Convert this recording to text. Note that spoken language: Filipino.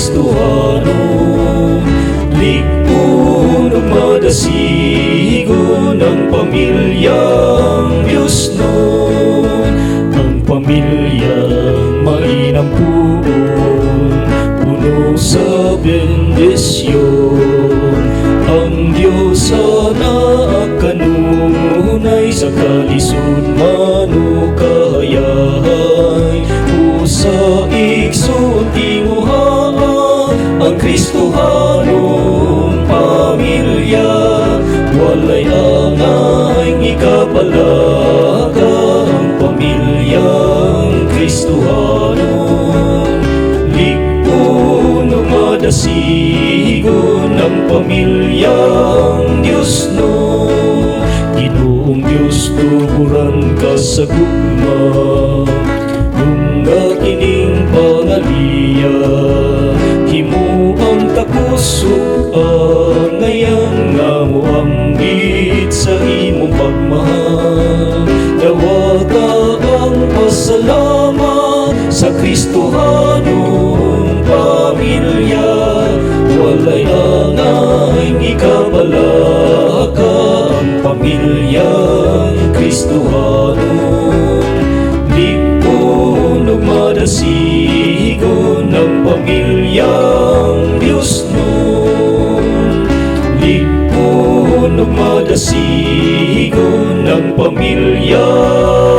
Kristohano, likpon ug madasigon ang pamilyang Diyos nun. Ang pamilyang mainampuon, puno sa bendisyon. Ang Diyos anak kanunay sa kalisod manukahayahay. Usa igsoon tinguhaan ang Kristohanong pamilya. Walay angay ikabalaka ang pamilyang Kristohanon. Likpon ug madasigon ang pamilyang Diyos nun. Ginoong Diyos, tuburan ka sa gugma, nga kining pangaliya. Himo ang takusok ang ngayon nga moambit sa imong pagmahal. Dawata ang pasalamat sa Kristohanong pamilya. Walay angay ikabalaka ang pamilyang Kristohanon. Likpon ug madasigon ang pamilyang Diyos nun. Likpon ug madasigon ang pamilyang